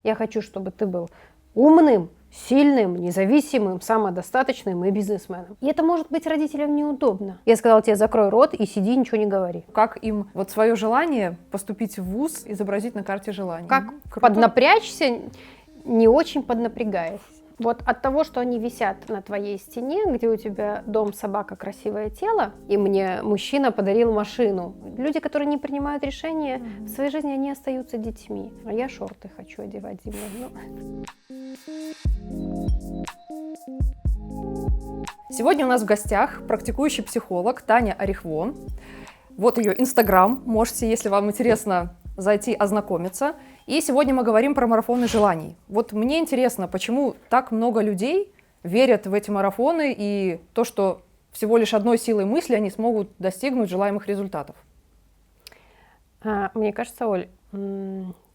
Я хочу, чтобы ты был умным, сильным, независимым, самодостаточным и бизнесменом. И это может быть родителям неудобно. Я сказала тебе, закрой рот и сиди, ничего не говори. Как им вот свое желание поступить в вуз изобразить на карте желаний? Как поднапрячься, не очень поднапрягаясь. Вот от того, что они висят на твоей стене, где у тебя дом, собака, красивое тело, и мне мужчина подарил машину. Люди, которые не принимают решения в своей жизни, они остаются детьми. А я шорты хочу одевать зимой. Сегодня у нас в гостях практикующий психолог Таня Орехвон. Вот ее Инстаграм. Можете, если вам интересно, зайти ознакомиться. И сегодня мы говорим про марафоны желаний. Вот мне интересно, почему так много людей верят в эти марафоны и то, что всего лишь одной силой мысли они смогут достигнуть желаемых результатов. Мне кажется, Оль,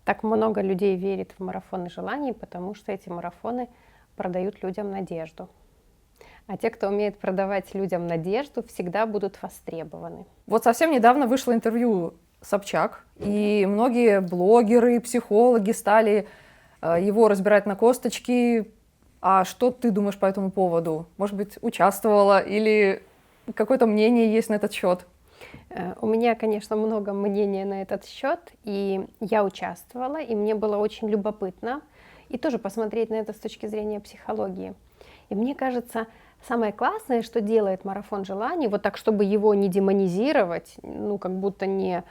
так много людей верит в марафоны желаний, потому что эти марафоны продают людям надежду. А те, кто умеет продавать людям надежду, всегда будут востребованы. Вот совсем недавно вышло интервью Собчак, и многие блогеры, психологи стали его разбирать на косточки. А что ты думаешь по этому поводу? Может быть, участвовала или какое-то мнение есть на этот счет? У меня, конечно, много мнений на этот счет, и я участвовала, и мне было очень любопытно и тоже посмотреть на это с точки зрения психологии. И мне кажется, самое классное, что делает марафон желаний, вот так, чтобы его не демонизировать, как будто не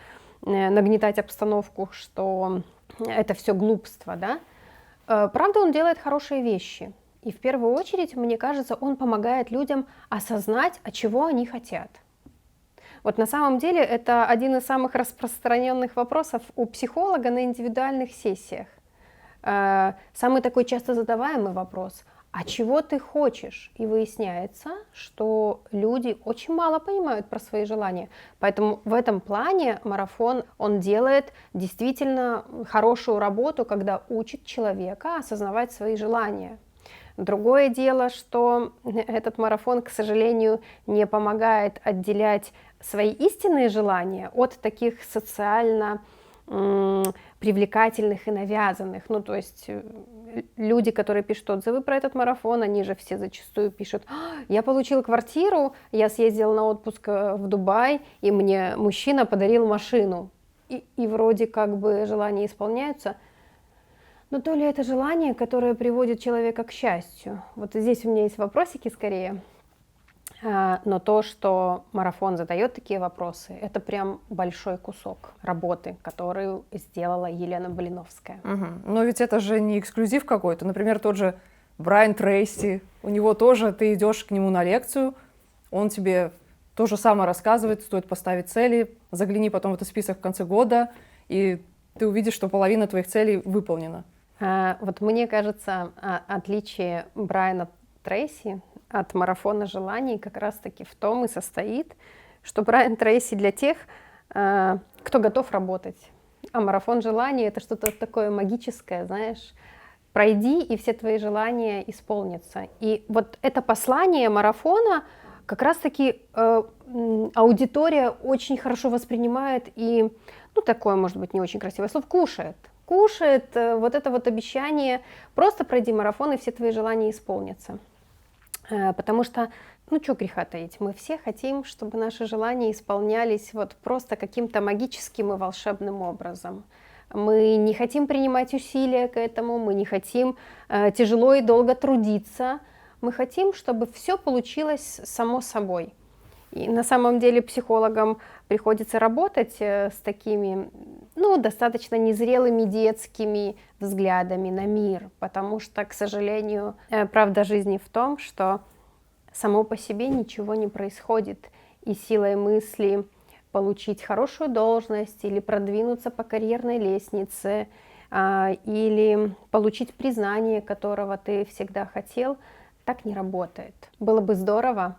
нагнетать обстановку, что это все глупство, да? Правда, он делает хорошие вещи. И в первую очередь, мне кажется, он помогает людям осознать, а чего они хотят. Вот на самом деле это один из самых распространенных вопросов у психолога на индивидуальных сессиях. Самый такой часто задаваемый вопрос: а чего ты хочешь? И выясняется, что люди очень мало понимают про свои желания. Поэтому в этом плане марафон, он делает действительно хорошую работу, когда учит человека осознавать свои желания. Другое дело, что этот марафон, к сожалению, не помогает отделять свои истинные желания от таких социально привлекательных и навязанных. То есть люди, которые пишут отзывы про этот марафон, они же все зачастую пишут: я получил квартиру, я съездил на отпуск в Дубай, и мне мужчина подарил машину. И вроде как бы желания исполняются, но то ли это желание, которое приводит человека к счастью. Вот здесь у меня есть вопросики скорее. Но то, что марафон задает такие вопросы, это прям большой кусок работы, которую сделала Елена Блиновская. Угу. Но ведь это же не эксклюзив какой-то. Например, тот же Брайан Трейси, у него тоже, ты идешь к нему на лекцию, он тебе то же самое рассказывает, стоит поставить цели, загляни потом в этот список в конце года, и ты увидишь, что половина твоих целей выполнена. Вот мне кажется, отличие Брайана Трейси от марафона желаний как раз-таки в том и состоит, что Брайан Трейси для тех, кто готов работать. А марафон желаний — это что-то такое магическое, знаешь. Пройди, и все твои желания исполнятся. И вот это послание марафона как раз-таки аудитория очень хорошо воспринимает и, такое, может быть, не очень красивое слово, кушает вот это вот обещание: просто пройди марафон, и все твои желания исполнятся. Потому что, что греха таить, мы все хотим, чтобы наши желания исполнялись вот просто каким-то магическим и волшебным образом. Мы не хотим принимать усилия к этому, мы не хотим тяжело и долго трудиться, мы хотим, чтобы все получилось само собой. И на самом деле психологам приходится работать с такими, достаточно незрелыми детскими взглядами на мир, потому что, к сожалению, правда жизни в том, что само по себе ничего не происходит, и силой мысли получить хорошую должность или продвинуться по карьерной лестнице, или получить признание, которого ты всегда хотел, так не работает. Было бы здорово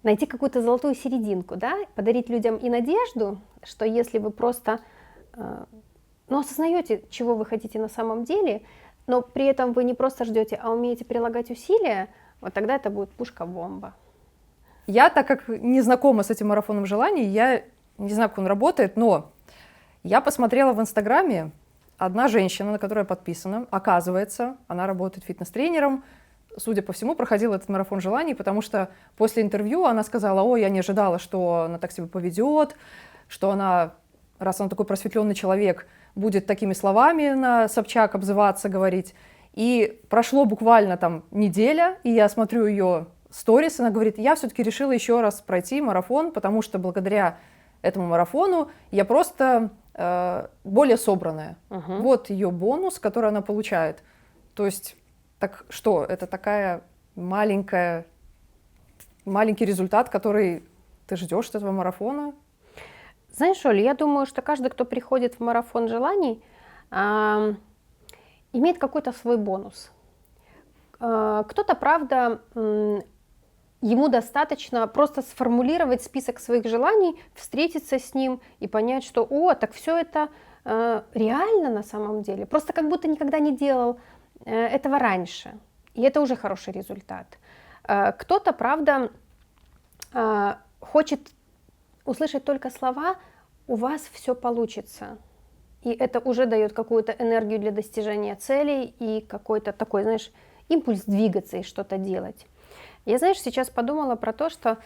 найти какую-то золотую серединку, да, подарить людям и надежду, что если вы просто осознаете, чего вы хотите на самом деле, но при этом вы не просто ждете, а умеете прилагать усилия, вот тогда это будет пушка-бомба. Я, так как не знакома с этим марафоном желаний, я не знаю, как он работает, но я посмотрела в Инстаграме, одна женщина, на которую я подписана, оказывается, она работает фитнес-тренером, судя по всему, проходила этот марафон желаний, потому что после интервью она сказала: ой, я не ожидала, что она так себя поведет, что она, раз она такой просветленный человек, будет такими словами на Собчак обзываться, говорить. И прошло буквально там неделя, и я смотрю ее сторис, она говорит: я все-таки решила еще раз пройти марафон, потому что благодаря этому марафону я просто более собранная. Вот ее бонус, который она получает. То есть, так что, это такая маленький результат, который ты ждешь от этого марафона? Знаешь, Оль, я думаю, что каждый, кто приходит в марафон желаний, имеет какой-то свой бонус. Кто-то, правда, ему достаточно просто сформулировать список своих желаний, встретиться с ним и понять, что так все это реально на самом деле. Просто как будто никогда не делал этого раньше. И это уже хороший результат. Кто-то, правда, хочет услышать только слова: у вас все получится. И это уже дает какую-то энергию для достижения целей и какой-то такой, знаешь, импульс двигаться и что-то делать. Я, знаешь, сейчас подумала про то, что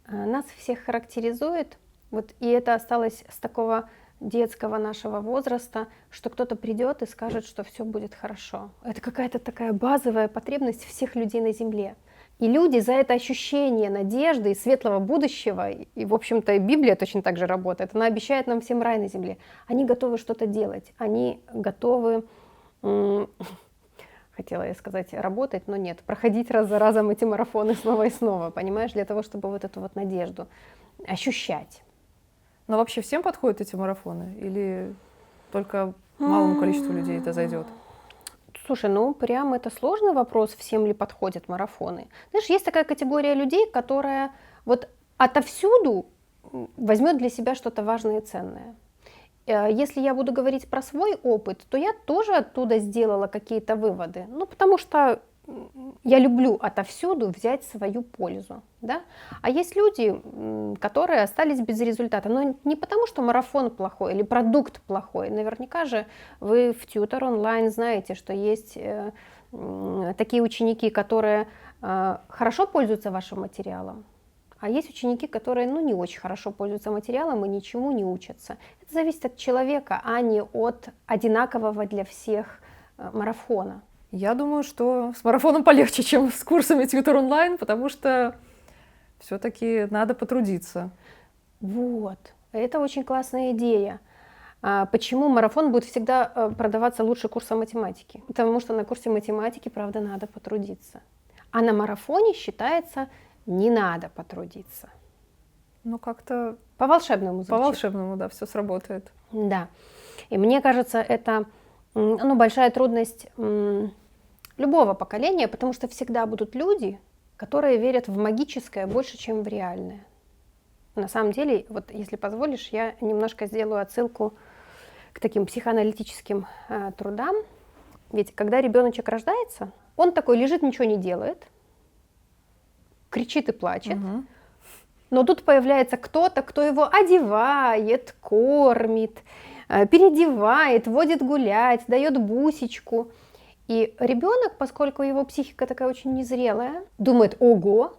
нас всех характеризует, и это осталось с такого детского нашего возраста, что кто-то придет и скажет, что все будет хорошо. Это какая-то такая базовая потребность всех людей на Земле. И люди за это ощущение надежды и светлого будущего, и, в общем-то, и Библия точно так же работает, она обещает нам всем рай на земле, они готовы что-то делать, они готовы, хотела я сказать, работать, но нет, проходить раз за разом эти марафоны снова и снова, понимаешь, для того, чтобы вот эту вот надежду ощущать. Но вообще всем подходят эти марафоны? Или только малому количеству людей это зайдет? Слушай, прям это сложный вопрос, всем ли подходят марафоны. Знаешь, есть такая категория людей, которая вот отовсюду возьмет для себя что-то важное и ценное. Если я буду говорить про свой опыт, то я тоже оттуда сделала какие-то выводы. Потому что я люблю отовсюду взять свою пользу. Да? А есть люди, которые остались без результата. Но не потому, что марафон плохой или продукт плохой. Наверняка же вы в Tutor онлайн знаете, что есть такие ученики, которые хорошо пользуются вашим материалом. А есть ученики, которые не очень хорошо пользуются материалом и ничему не учатся. Это зависит от человека, а не от одинакового для всех марафона. Я думаю, что с марафоном полегче, чем с курсами Tutor онлайн, потому что все-таки надо потрудиться. Вот, это очень классная идея. Почему марафон будет всегда продаваться лучше курса математики? Потому что на курсе математики, правда, надо потрудиться. А на марафоне считается, не надо потрудиться. Как-то по-волшебному звучит. По-волшебному, да, все сработает. Да. И мне кажется, это большая трудность любого поколения, потому что всегда будут люди, которые верят в магическое больше, чем в реальное. На самом деле, если позволишь, я немножко сделаю отсылку к таким психоаналитическим трудам. Ведь когда ребеночек рождается, он такой лежит, ничего не делает, кричит и плачет. Угу. Но тут появляется кто-то, кто его одевает, кормит, переодевает, водит гулять, дает бусечку. И ребенок, поскольку его психика такая очень незрелая, думает: ого,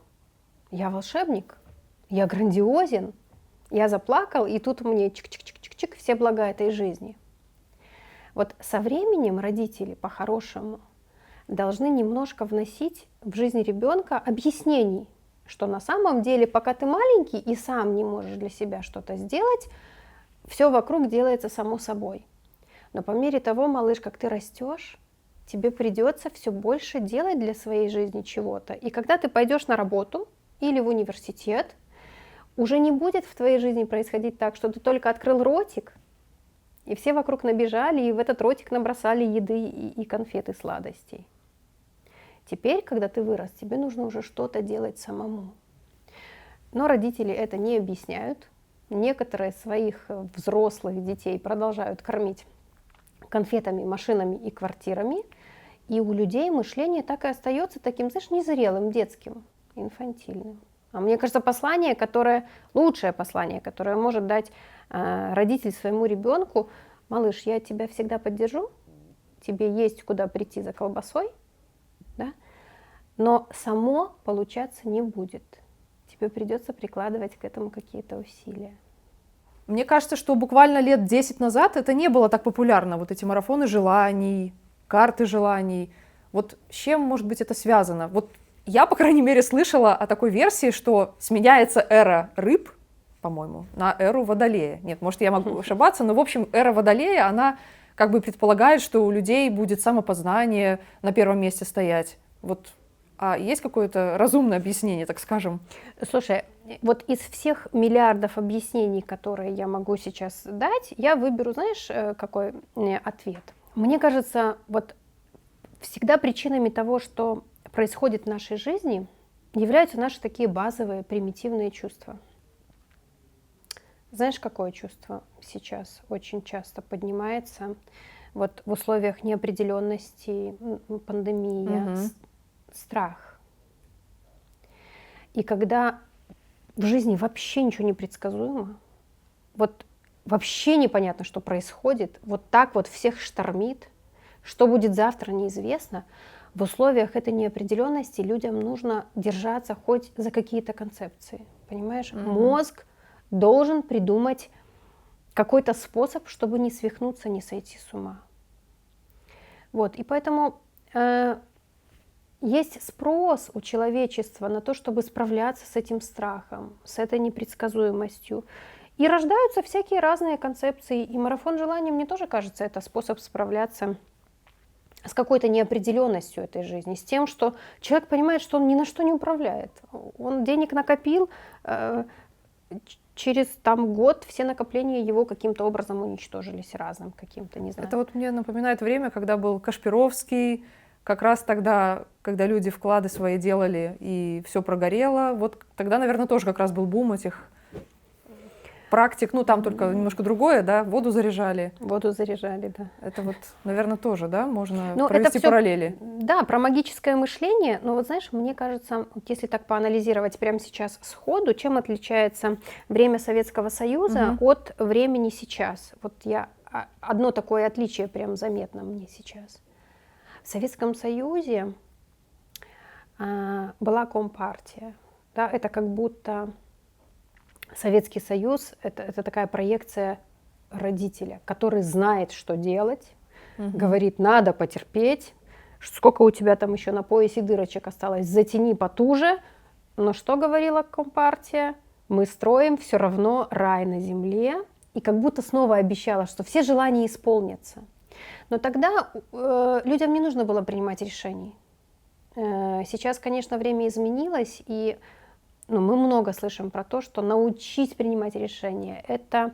я волшебник, я грандиозен, я заплакал, и тут мне чик-чик-чик-чик все блага этой жизни. Со временем родители, по-хорошему, должны немножко вносить в жизнь ребенка объяснений, что на самом деле, пока ты маленький и сам не можешь для себя что-то сделать, все вокруг делается само собой. Но по мере того, малыш, как ты растешь, тебе придется все больше делать для своей жизни чего-то. И когда ты пойдешь на работу или в университет, уже не будет в твоей жизни происходить так, что ты только открыл ротик, и все вокруг набежали, и в этот ротик набросали еды и конфет, и сладостей. Теперь, когда ты вырос, тебе нужно уже что-то делать самому. Но родители это не объясняют. Некоторые своих взрослых детей продолжают кормить конфетами, машинами и квартирами. И у людей мышление так и остается таким, знаешь, незрелым, детским, инфантильным. А мне кажется, лучшее послание, которое может дать родитель своему ребенку, малыш, я тебя всегда поддержу, тебе есть куда прийти за колбасой, да, но само получаться не будет. Тебе придется прикладывать к этому какие-то усилия. Мне кажется, что буквально лет 10 назад это не было так популярно, вот эти марафоны желаний, карты желаний. Вот с чем, может быть, это связано? Вот я, по крайней мере, слышала о такой версии, что сменяется эра рыб, по-моему, на эру Водолея. Нет, может, я могу ошибаться, но, в общем, эра Водолея, она как бы предполагает, что у людей будет самопознание на первом месте стоять. Вот, а есть какое-то разумное объяснение, так скажем? Слушай, вот из всех миллиардов объяснений, которые я могу сейчас дать, я выберу, знаешь, какой ответ? Мне кажется, вот всегда причинами того, что происходит в нашей жизни, являются наши такие базовые, примитивные чувства. Знаешь, какое чувство сейчас очень часто поднимается вот в условиях неопределенности, пандемия, страх. И когда в жизни вообще ничего не предсказуемо, вот вообще непонятно, что происходит, вот так вот всех штормит, что будет завтра, неизвестно, в условиях этой неопределенности людям нужно держаться хоть за какие-то концепции, понимаешь? Мозг должен придумать какой-то способ, чтобы не свихнуться, не сойти с ума. Вот, и поэтому есть спрос у человечества на то, чтобы справляться с этим страхом, с этой непредсказуемостью. И рождаются всякие разные концепции. И марафон желаний, мне тоже кажется, это способ справляться с какой-то неопределенностью этой жизни, с тем, что человек понимает, что он ни на что не управляет. Он денег накопил, через год все накопления его каким-то образом уничтожились разным каким-то, не знаю. Это вот мне напоминает время, когда был Кашпировский, как раз тогда, когда люди вклады свои делали и все прогорело, вот тогда, наверное, тоже как раз был бум этих практик, ну там только немножко другое, да, воду заряжали. Воду заряжали, да. Это вот, наверное, тоже, да, можно Ну, провести это всё, параллели. да, про магическое мышление, но вот знаешь, мне кажется, вот если так поанализировать прямо сейчас сходу, чем отличается время Советского Союза от времени сейчас? Вот одно такое отличие прям заметно мне сейчас. В Советском Союзе была компартия, да, это как будто Советский Союз это такая проекция родителя, который знает, что делать, говорит, надо потерпеть, сколько у тебя там еще на поясе дырочек осталось, затяни потуже. Но что говорила компартия? Мы строим все равно рай на земле, и как будто снова обещала, что все желания исполнятся. Но тогда людям не нужно было принимать решений. Сейчас, конечно, время изменилось, и мы много слышим про то, что научить принимать решения – это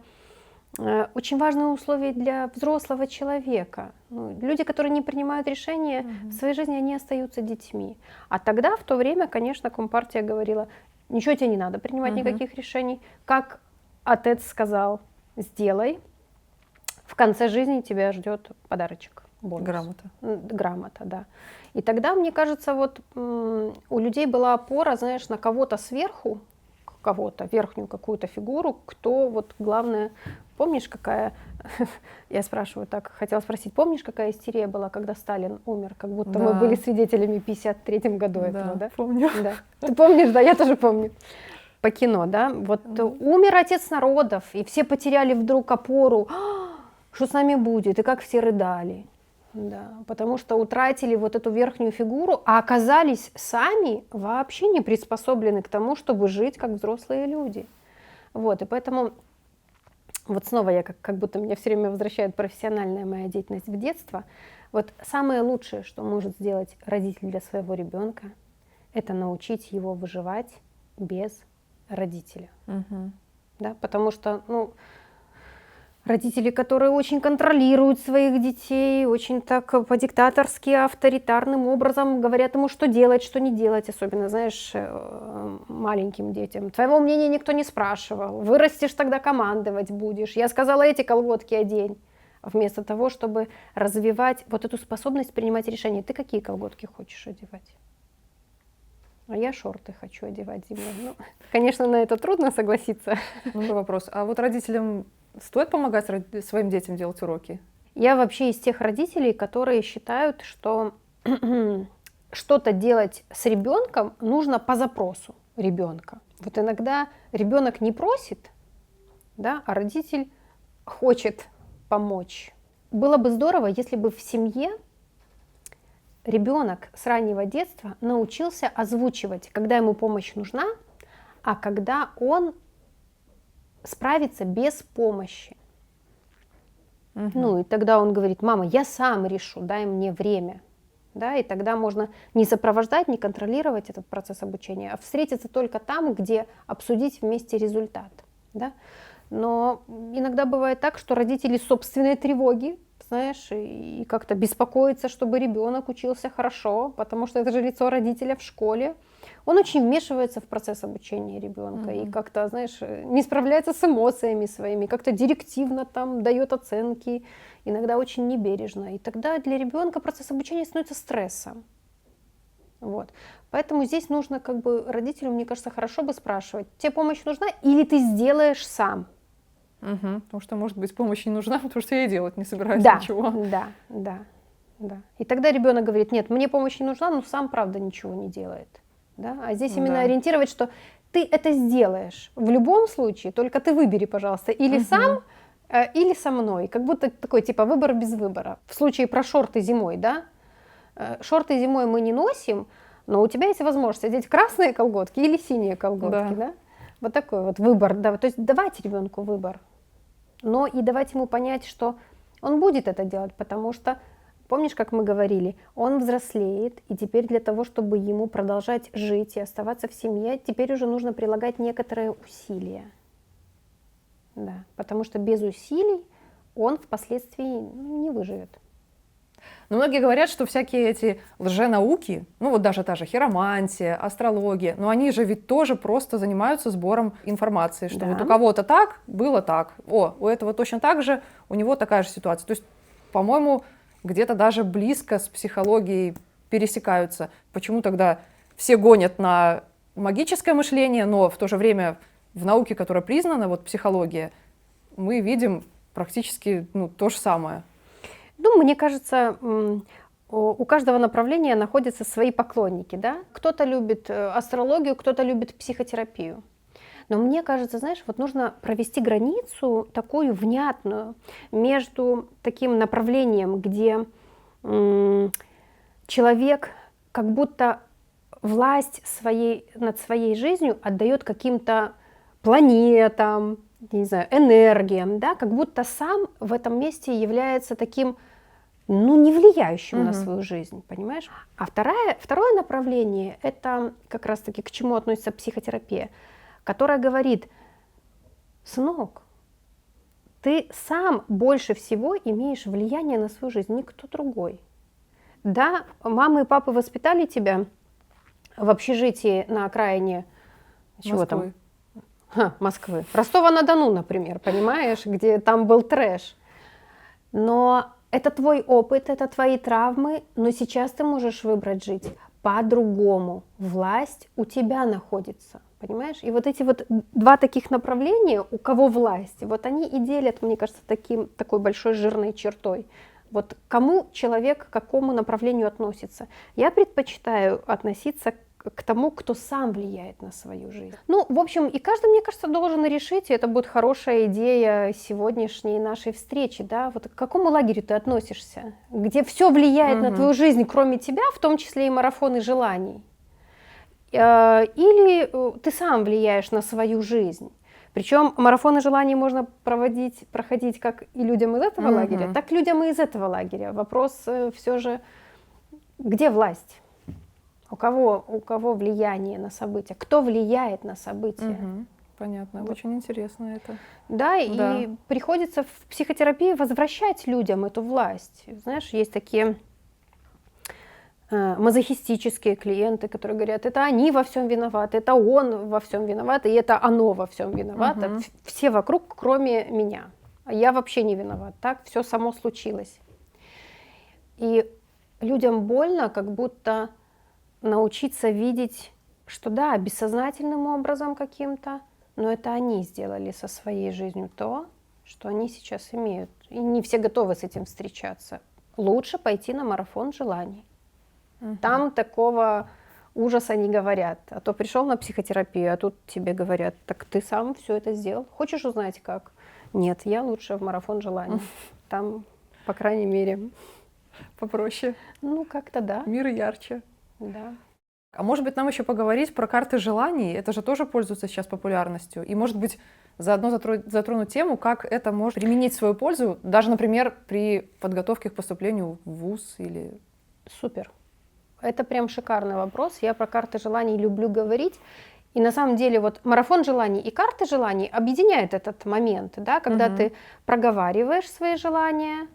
очень важное условие для взрослого человека. Люди, которые не принимают решения в своей жизни, они остаются детьми. А тогда, в то время, конечно, компартия говорила, ничего тебе не надо принимать никаких решений. Как отец сказал, сделай, в конце жизни тебя ждет подарочек. Бонус. Грамота. Грамота, да. И тогда, мне кажется, вот у людей была опора, знаешь, на кого-то сверху, кого-то, верхнюю какую-то фигуру, кто вот главное, помнишь, какая, я спрашиваю так, хотела спросить, помнишь, какая истерия была, когда Сталин умер, как будто мы были свидетелями в 1953 году этого, да? Помню. Да. Ты помнишь, да, я тоже помню. По кино, да, вот умер отец народов, и все потеряли вдруг опору, что с нами будет, и как все рыдали. Да, потому что утратили вот эту верхнюю фигуру, а оказались сами вообще не приспособлены к тому, чтобы жить как взрослые люди. Вот, и поэтому вот снова я как будто меня все время возвращает профессиональная моя деятельность в детство. Вот самое лучшее, что может сделать родитель для своего ребенка, это научить его выживать без родителя. Да, потому что, родители, которые очень контролируют своих детей, очень так по-диктаторски, авторитарным образом говорят ему, что делать, что не делать, особенно, знаешь, маленьким детям. Твоего мнения никто не спрашивал, вырастешь, тогда командовать будешь. Я сказала, эти колготки одень. Вместо того, чтобы развивать вот эту способность принимать решения. Ты какие колготки хочешь одевать? А я шорты хочу одевать зимой. Конечно, на это трудно согласиться. Вопрос. А вот родителям Стоит помогать своим детям делать уроки? Я вообще из тех родителей, которые считают, что что-то делать с ребенком нужно по запросу ребенка. Вот иногда ребенок не просит, да, а родитель хочет помочь. Было бы здорово, если бы в семье ребенок с раннего детства научился озвучивать, когда ему помощь нужна, а когда он справится без помощи. Ну и тогда он говорит: мама, я сам решу, дай мне время. Да, и тогда можно не сопровождать, не контролировать этот процесс обучения, а встретиться только там, где обсудить вместе результат. Да? Но иногда бывает так, что родители собственной тревоги, знаешь, и как-то беспокоятся, чтобы ребенок учился хорошо, потому что это же лицо родителя в школе. Он очень вмешивается в процесс обучения ребенка и как-то, знаешь, не справляется с эмоциями своими, как-то директивно там дает оценки, иногда очень небережно. И тогда для ребенка процесс обучения становится стрессом. Вот. Поэтому здесь нужно как бы родителям, мне кажется, хорошо бы спрашивать: тебе помощь нужна или ты сделаешь сам? Потому что, может быть, помощь не нужна, потому что я и делать не собираюсь Да, ничего. да. И тогда ребенок говорит: нет, мне помощь не нужна, но сам, правда, ничего не делает. Да? А здесь именно ориентировать, что ты это сделаешь в любом случае, только ты выбери, пожалуйста, или сам, или со мной. Как будто такой типа выбор без выбора. В случае про шорты зимой, да? Шорты зимой мы не носим, но у тебя есть возможность одеть красные колготки или синие колготки. Да? Вот такой вот выбор. Да. То есть давайте ребенку выбор. Но и давайте ему понять, что он будет это делать, потому что, помнишь, как мы говорили, он взрослеет, и теперь для того, чтобы ему продолжать жить и оставаться в семье, теперь уже нужно прилагать некоторые усилия. Да, потому что без усилий он впоследствии не выживет. Но многие говорят, что всякие эти лженауки, ну вот даже та же хиромантия, астрология, но они же ведь тоже просто занимаются сбором информации, что вот у кого-то так, было так, у этого точно так же, у него такая же ситуация. То есть, по-моему, где-то даже близко с психологией пересекаются. Почему тогда все гонят на магическое мышление, но в то же время в науке, которая признана, вот психология, мы видим практически то же самое. Ну, мне кажется, у каждого направления находятся свои поклонники, да? Кто-то любит астрологию, кто-то любит психотерапию. Но мне кажется, знаешь, вот нужно провести границу такую внятную между таким направлением, где человек как будто власть над своей жизнью отдает каким-то планетам, не знаю, энергиям, да, как будто сам в этом месте является таким, не влияющим на свою жизнь, понимаешь? А второе направление, это как раз-таки к чему относится психотерапия, которая говорит: сынок, ты сам больше всего имеешь влияние на свою жизнь, никто другой. Да, мамы и папы воспитали тебя в общежитии на окраине Москвы. Ростова-на-Дону, например, понимаешь, где там был трэш. Но это твой опыт, это твои травмы, но сейчас ты можешь выбрать жить по-другому. Власть у тебя находится, понимаешь? И вот эти вот два таких направления, у кого власть, вот они и делят, мне кажется, такой большой жирной чертой. Вот кому человек к какому направлению относится. Я предпочитаю относиться к тому, кто сам влияет на свою жизнь. Ну, в общем, и каждый, мне кажется, должен решить, и это будет хорошая идея сегодняшней нашей встречи, да, вот к какому лагерю ты относишься, где все влияет на твою жизнь, кроме тебя, в том числе и марафоны желаний. Или ты сам влияешь на свою жизнь. Причем марафоны желаний можно проходить как и людям из этого лагеря, так и людям и из этого лагеря. Вопрос все же, где власть? У кого влияние на события? Кто влияет на события? Понятно, вот. Очень интересно это. Да, и приходится в психотерапии возвращать людям эту власть. Знаешь, есть такие мазохистические клиенты, которые говорят: это они во всем виноваты, это он во всем виноват, и это оно во всем виновато. Все вокруг, кроме меня. А я вообще не виноват. Так все само случилось. И людям больно, как будто научиться видеть, что да, бессознательным образом каким-то, но это они сделали со своей жизнью то, что они сейчас имеют. И не все готовы с этим встречаться. Лучше пойти на марафон желаний. Там такого ужаса не говорят. А то пришел на психотерапию, а тут тебе говорят, так ты сам все это сделал. Хочешь узнать как? Нет, я лучше в марафон желаний. Там, по крайней мере, Попроще. ну как-то да. Мир ярче. Да. А может быть, нам еще поговорить про карты желаний? Это же тоже пользуется сейчас популярностью. И, может быть, заодно затронуть тему, как это может применить в свою пользу, даже, например, при подготовке к поступлению в вуз или... Супер. Это прям шикарный вопрос. Я про карты желаний люблю говорить. И на самом деле вот марафон желаний и карты желаний объединяют этот момент, да, когда ты проговариваешь свои желания,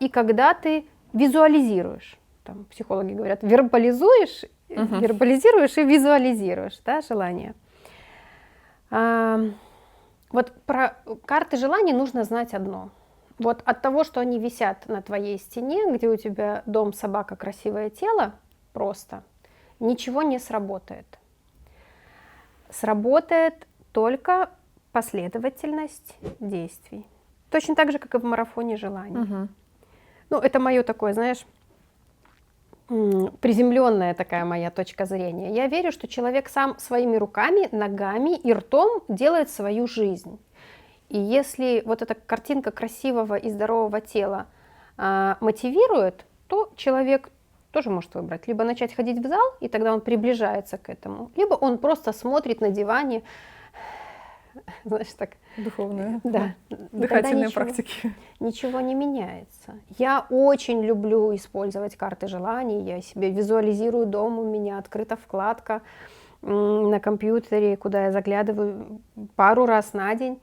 и когда ты визуализируешь. Там психологи говорят, вербализируешь и визуализируешь, да, желание. Вот про карты желаний нужно знать одно. Вот от того, что они висят на твоей стене, где у тебя дом, собака, красивое тело, просто ничего не сработает. Сработает только последовательность действий. Точно так же, как и в марафоне желаний. Ну, это мое такое, знаешь, приземленная такая моя точка зрения. Я верю, что человек сам своими руками, ногами и ртом делает свою жизнь. И если вот эта картинка красивого и здорового тела мотивирует, то человек тоже может выбрать. Либо начать ходить в зал, и тогда он приближается к этому, либо он просто смотрит на диване, знаешь, так. Духовные, да. дыхательные практики. Ничего не меняется. Я очень люблю использовать карты желаний, я себе визуализирую дом, у меня открыта вкладка на компьютере, куда я заглядываю пару раз на день,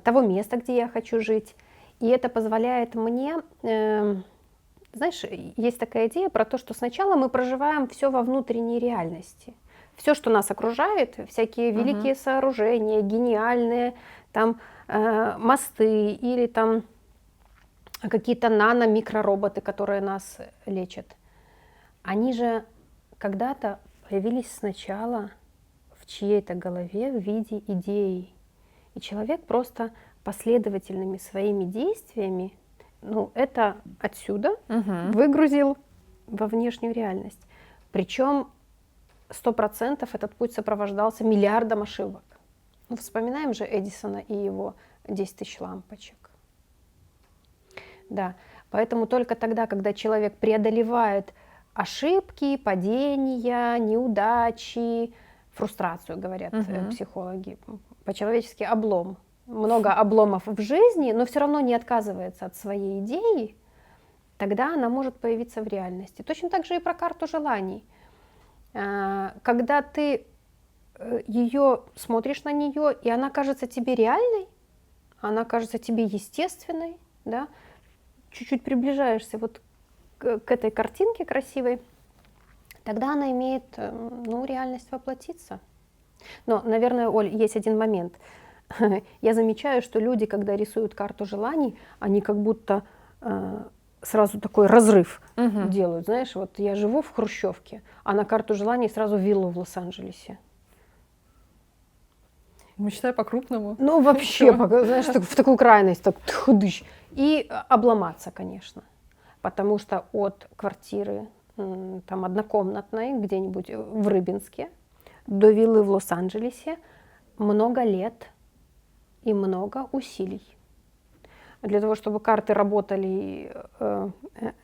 того места, где я хочу жить. И это позволяет мне, знаешь, есть такая идея про то, что сначала мы проживаем все во внутренней реальности. Все, что нас окружает, всякие великие сооружения, гениальные там мосты или там какие-то нано-микророботы, которые нас лечат, они же когда-то появились сначала в чьей-то голове в виде идеи. И человек просто последовательными своими действиями, ну, это отсюда выгрузил во внешнюю реальность. Причем 100% этот путь сопровождался миллиардом ошибок. Ну, вспоминаем же Эдисона и его 10 тысяч лампочек. Да, поэтому только тогда, когда человек преодолевает ошибки, падения, неудачи, фрустрацию, говорят психологи, по-человечески облом. Много обломов в жизни, но все равно не отказывается от своей идеи, тогда она может появиться в реальности. Точно так же и про карту желаний. Когда ты смотришь на нее, и она кажется тебе реальной, она кажется тебе естественной, да? Чуть-чуть приближаешься вот к этой картинке красивой, тогда она имеет, ну, реальность воплотиться. Но, наверное, Оль, есть один момент. Я замечаю, что люди, когда рисуют карту желаний, они как будто сразу такой разрыв делают. Знаешь, вот я живу в хрущевке, а на карту желаний сразу виллу в Лос-Анджелесе. Мечтай по-крупному. Ну, вообще, знаешь, в такую крайность, так тхдыщ. И обломаться, конечно. Потому что от квартиры там однокомнатной где-нибудь в Рыбинске до виллы в Лос-Анджелесе много лет и много усилий. Для того, чтобы карты работали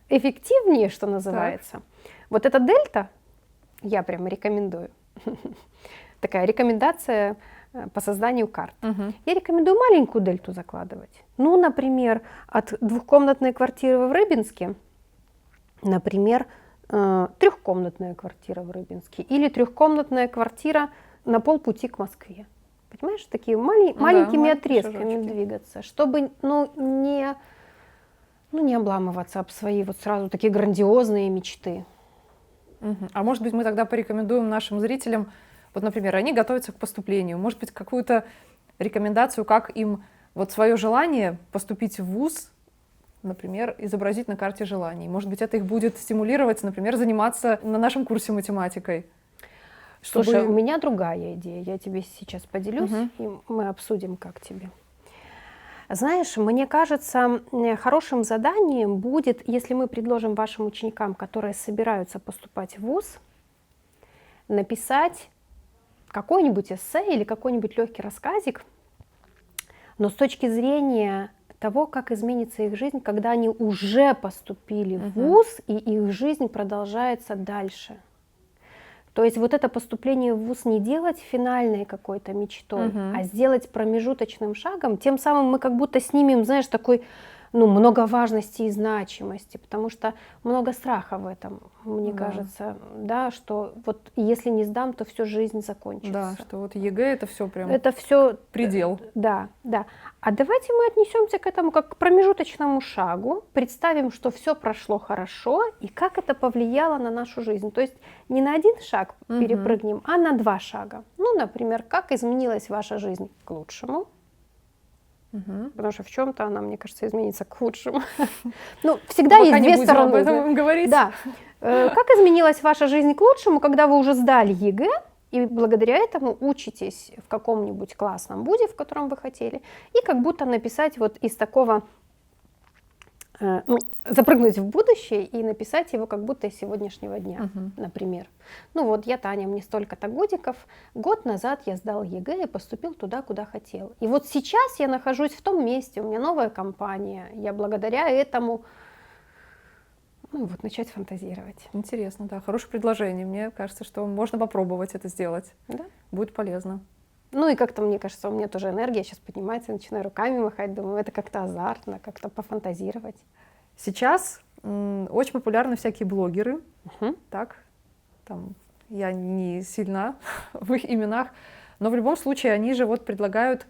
эффективнее, что называется. Так. Вот эта дельта я прям рекомендую. Такая рекомендация по созданию карт. Я рекомендую маленькую дельту закладывать. Ну, например, от двухкомнатной квартиры в Рыбинске, например, трехкомнатная квартира в Рыбинске или трехкомнатная квартира на полпути к Москве. Понимаешь, такие маленькими отрезками двигаться, чтобы не обламываться об свои вот сразу такие грандиозные мечты. А может быть, мы тогда порекомендуем нашим зрителям, вот, например, они готовятся к поступлению, может быть, какую-то рекомендацию, как им вот свое желание поступить в вуз, например, изобразить на карте желаний. Может быть, это их будет стимулировать, например, заниматься на нашем курсе математикой. Слушай, у меня другая идея, я тебе сейчас поделюсь, и мы обсудим, как тебе. Знаешь, мне кажется, хорошим заданием будет, если мы предложим вашим ученикам, которые собираются поступать в ВУЗ, написать какой-нибудь эссе или какой-нибудь легкий рассказик, но с точки зрения того, как изменится их жизнь, когда они уже поступили в ВУЗ, и их жизнь продолжается дальше. То есть вот это поступление в ВУЗ не делать финальной какой-то мечтой, а сделать промежуточным шагом, тем самым мы как будто снимем, знаешь, такой, много важности и значимости, потому что много страха в этом, мне кажется, да, что вот если не сдам, то всю жизнь закончится. Да, что вот ЕГЭ это все прям это все предел. Да. А давайте мы отнесемся к этому как к промежуточному шагу, представим, что все прошло хорошо и как это повлияло на нашу жизнь. То есть не на один шаг перепрыгнем, а на 2 шага. Например, как изменилась ваша жизнь к лучшему. Потому что в чем-то она, мне кажется, изменится к худшему. Всегда есть 2 стороны. Об этом говорить. Да. Как изменилась ваша жизнь к лучшему, когда вы уже сдали ЕГЭ, и благодаря этому учитесь в каком-нибудь классном вузе, в котором вы хотели, и как будто написать вот из такого, запрыгнуть в будущее и написать его как будто из сегодняшнего дня, например. Я Таня, мне столько-то годиков, год назад я сдал ЕГЭ и поступил туда, куда хотел. И вот сейчас я нахожусь в том месте, у меня новая компания, я благодаря этому начать фантазировать. Интересно, да, хорошее предложение. Мне кажется, что можно попробовать это сделать. Да? Будет полезно. И как-то, мне кажется, у меня тоже энергия сейчас поднимается, я начинаю руками махать, думаю, это как-то азартно, как-то пофантазировать. Сейчас очень популярны всякие блогеры, так, там, я не сильна в их именах, но в любом случае они же вот предлагают,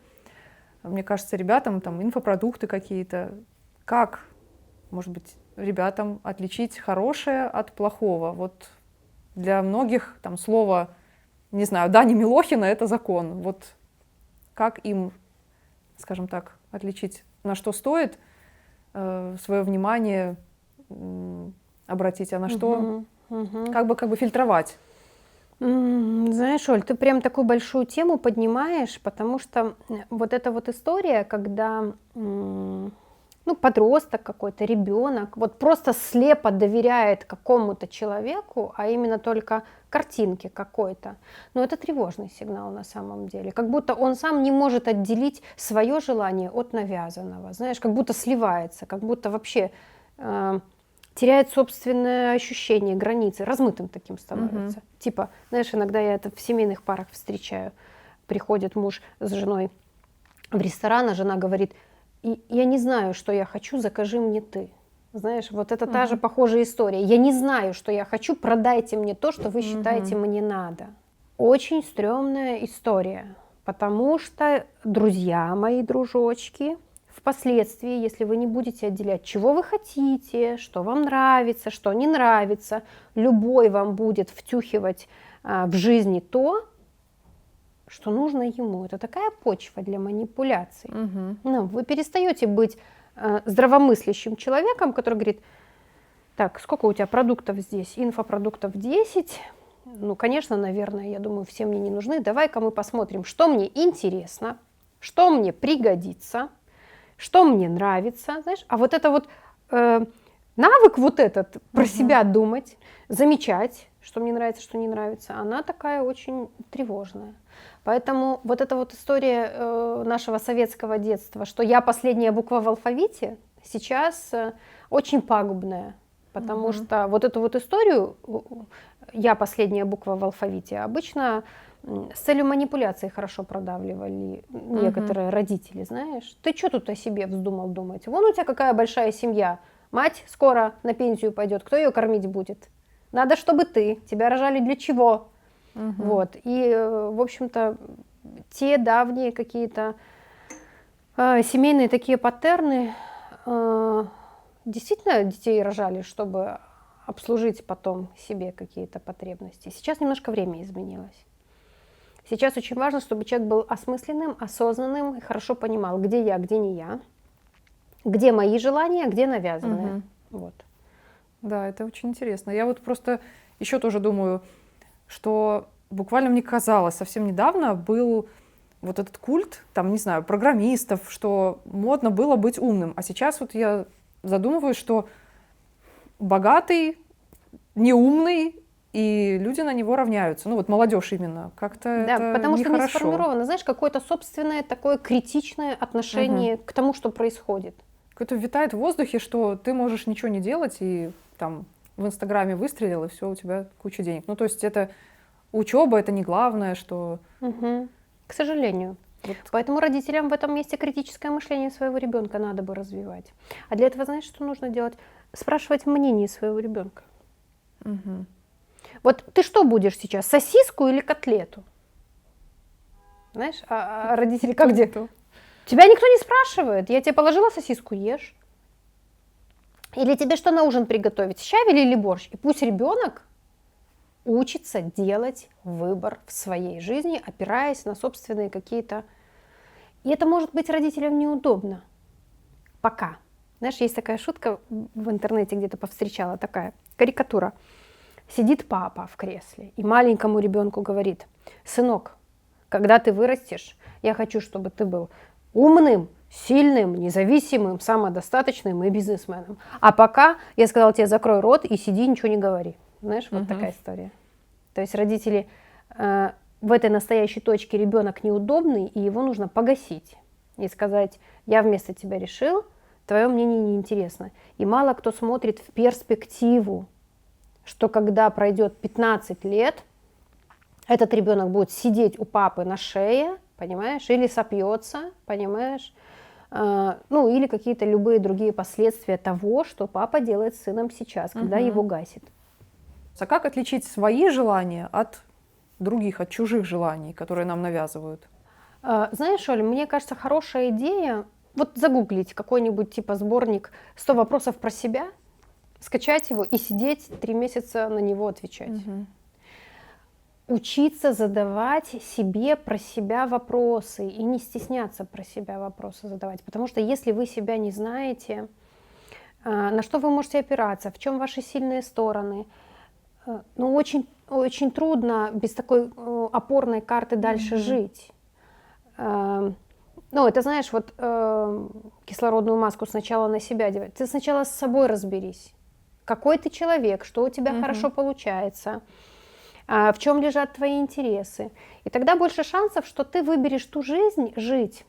мне кажется, ребятам там инфопродукты какие-то, как, может быть, ребятам отличить хорошее от плохого. Вот для многих там слово, не знаю, Дани Милохина — это закон. Вот как им, скажем так, отличить, на что стоит свое внимание обратить, а на что как бы фильтровать? Знаешь, Оль, ты прям такую большую тему поднимаешь, потому что вот эта вот история, когда подросток какой-то, ребенок, вот просто слепо доверяет какому-то человеку, а именно только картинке какой-то. Это тревожный сигнал на самом деле. Как будто он сам не может отделить свое желание от навязанного. Знаешь, как будто сливается, как будто вообще теряет собственное ощущение, границы, размытым таким становится. Типа, знаешь, иногда я это в семейных парах встречаю. Приходит муж с женой в ресторан, а жена говорит: я не знаю, что я хочу, закажи мне ты. Знаешь, вот это та же похожая история. Я не знаю, что я хочу, продайте мне то, что вы считаете мне надо. Очень стрёмная история, потому что, друзья мои, дружочки, впоследствии, если вы не будете отделять, чего вы хотите, что вам нравится, что не нравится, любой вам будет втюхивать в жизни то, что нужно ему. Это такая почва для манипуляций. Вы перестаете быть здравомыслящим человеком, который говорит: так, сколько у тебя продуктов здесь? Инфопродуктов 10. Конечно, наверное, я думаю, все мне не нужны. Давай-ка мы посмотрим, что мне интересно, что мне пригодится, что мне нравится. Знаешь? А вот это вот навык вот этот, про себя думать, замечать, что мне нравится, что не нравится, она такая очень тревожная. Поэтому вот эта вот история нашего советского детства, что я последняя буква в алфавите, сейчас очень пагубная. Потому что вот эту вот историю «я последняя буква в алфавите» обычно с целью манипуляции хорошо продавливали некоторые родители, знаешь. Ты что тут о себе вздумал думать? Вон у тебя какая большая семья. Мать скоро на пенсию пойдет, кто ее кормить будет? Надо, чтобы ты. Тебя рожали для чего? Вот. И, в общем-то, те давние какие-то семейные такие паттерны действительно детей рожали, чтобы обслужить потом себе какие-то потребности. Сейчас немножко время изменилось. Сейчас очень важно, чтобы человек был осмысленным, осознанным и хорошо понимал, где я, где не я, где мои желания, где навязанные. Вот. Да, это очень интересно. Я вот просто еще тоже думаю, что буквально мне казалось, совсем недавно был вот этот культ, там, не знаю, программистов, что модно было быть умным. А сейчас вот я задумываюсь, что богатый, неумный, и люди на него равняются. Ну вот молодежь именно. Как-то Да, это потому что не нехорошо. сформировано, знаешь, какое-то собственное такое критичное отношение к тому, что происходит. Какое-то витает в воздухе, что ты можешь ничего не делать, и там в Инстаграме выстрелил, и все, у тебя куча денег. Ну то есть это учеба, это не главное, что... Мгм. К сожалению. Вот. Поэтому родителям в этом месте критическое мышление своего ребенка надо бы развивать. А для этого, знаешь, что нужно делать? Спрашивать мнение своего ребенка. Мгм. Вот ты что будешь сейчас, сосиску или котлету? Знаешь, а родители как где? Тебя никто не спрашивает. Я тебе положила сосиску, ешь. Или тебе что на ужин приготовить, щавель или борщ? И пусть ребенок учится делать выбор в своей жизни, опираясь на собственные какие-то... И это может быть родителям неудобно. Пока. Знаешь, есть такая шутка в интернете, где-то повстречала, такая карикатура. Сидит папа в кресле и маленькому ребенку говорит: сынок, когда ты вырастешь, я хочу, чтобы ты был умным, сильным, независимым, самодостаточным и бизнесменом. А пока я сказал тебе, закрой рот и сиди, ничего не говори. Знаешь, вот такая история. То есть родители в этой настоящей точке ребенок неудобный, и его нужно погасить и сказать: я вместо тебя решил, твое мнение неинтересно. И мало кто смотрит в перспективу, что когда пройдет 15 лет, этот ребенок будет сидеть у папы на шее, понимаешь, или сопьется, понимаешь, ну или какие-то любые другие последствия того, что папа делает с сыном сейчас, когда его гасит. А как отличить свои желания от других, от чужих желаний, которые нам навязывают? Знаешь, Оль, мне кажется, хорошая идея вот загуглить какой-нибудь типа сборник 100 вопросов про себя, скачать его и сидеть 3 месяца на него отвечать. Учиться задавать себе про себя вопросы и не стесняться про себя вопросы задавать. Потому что если вы себя не знаете, на что вы можете опираться, в чем ваши сильные стороны, ну, очень, очень трудно без такой опорной карты дальше жить. Ну, это, знаешь, вот кислородную маску сначала на себя одевать. Ты сначала с собой разберись. Какой ты человек, что у тебя хорошо получается, в чем лежат твои интересы. И тогда больше шансов, что ты выберешь ту жизнь жить,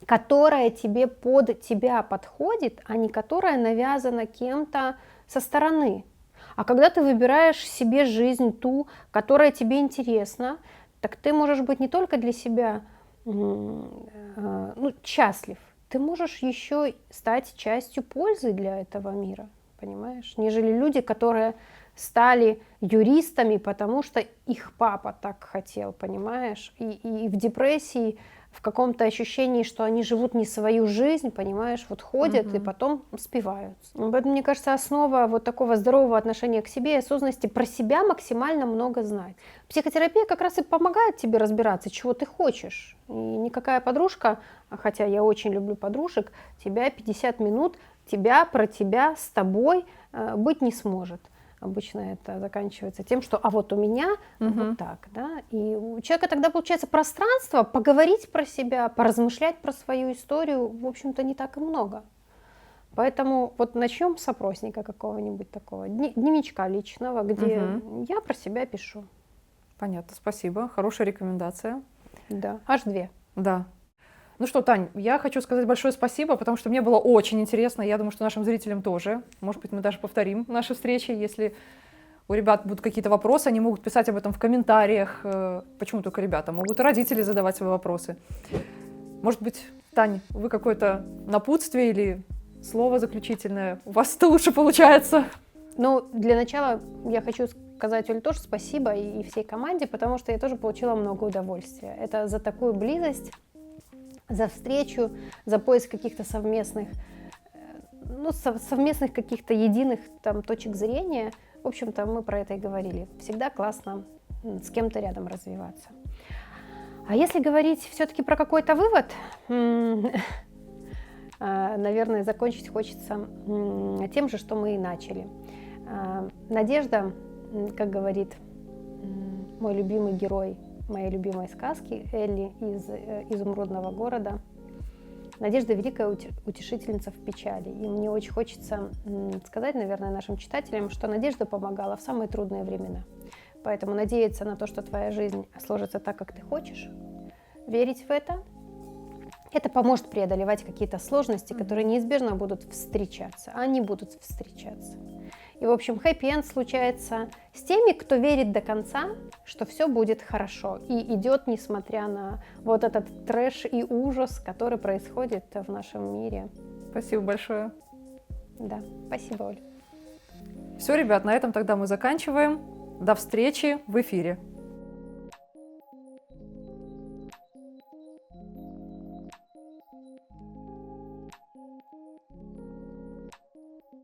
которая тебе под тебя подходит, а не которая навязана кем-то со стороны. А когда ты выбираешь себе жизнь ту, которая тебе интересна, так ты можешь быть не только для себя счастлив, ты можешь еще стать частью пользы для этого мира, понимаешь? Нежели люди, которые стали юристами, потому что их папа так хотел, понимаешь? И в депрессии, в каком-то ощущении, что они живут не свою жизнь, понимаешь, вот ходят и потом спиваются. Поэтому, мне кажется, основа вот такого здорового отношения к себе и осознанности про себя максимально много знать. Психотерапия как раз и помогает тебе разбираться, чего ты хочешь. И никакая подружка, хотя я очень люблю подружек, тебя 50 минут, про тебя, с тобой быть не сможет. Обычно это заканчивается тем, что а вот у меня вот так, да, и у человека тогда получается пространство поговорить про себя, поразмышлять про свою историю, в общем-то, не так и много. Поэтому вот начнем с опросника какого-нибудь такого, дневничка личного, где я про себя пишу. Понятно, спасибо, хорошая рекомендация. Да, аж 2. Да. Ну что, Тань, я хочу сказать большое спасибо, потому что мне было очень интересно. Я думаю, что нашим зрителям тоже. Может быть, мы даже повторим наши встречи. Если у ребят будут какие-то вопросы, они могут писать об этом в комментариях. Почему только ребята? Могут и родители задавать свои вопросы. Может быть, Тань, вы какое-то напутствие или слово заключительное? У вас это лучше получается. Ну, для начала я хочу сказать Оле тоже спасибо и всей команде, потому что я тоже получила много удовольствия. Это за такую близость, за встречу, за поиск каких-то совместных, совместных каких-то единых там точек зрения. В общем-то, мы про это и говорили. Всегда классно с кем-то рядом развиваться. А если говорить все-таки про какой-то вывод, наверное, закончить хочется тем же, что мы и начали. Надежда, как говорит мой любимый герой моей любимой сказки Элли из «Изумрудного города». Надежда — великая утешительница в печали. И мне очень хочется сказать, наверное, нашим читателям, что надежда помогала в самые трудные времена. Поэтому надеяться на то, что твоя жизнь сложится так, как ты хочешь, верить в это поможет преодолевать какие-то сложности, которые неизбежно будут встречаться. Они будут встречаться. И, в общем, хэппи-энд случается с теми, кто верит до конца, что все будет хорошо, и идет, несмотря на вот этот трэш и ужас, который происходит в нашем мире. Спасибо большое. Да, спасибо, Оль. Все, ребят, на этом тогда мы заканчиваем. До встречи в эфире.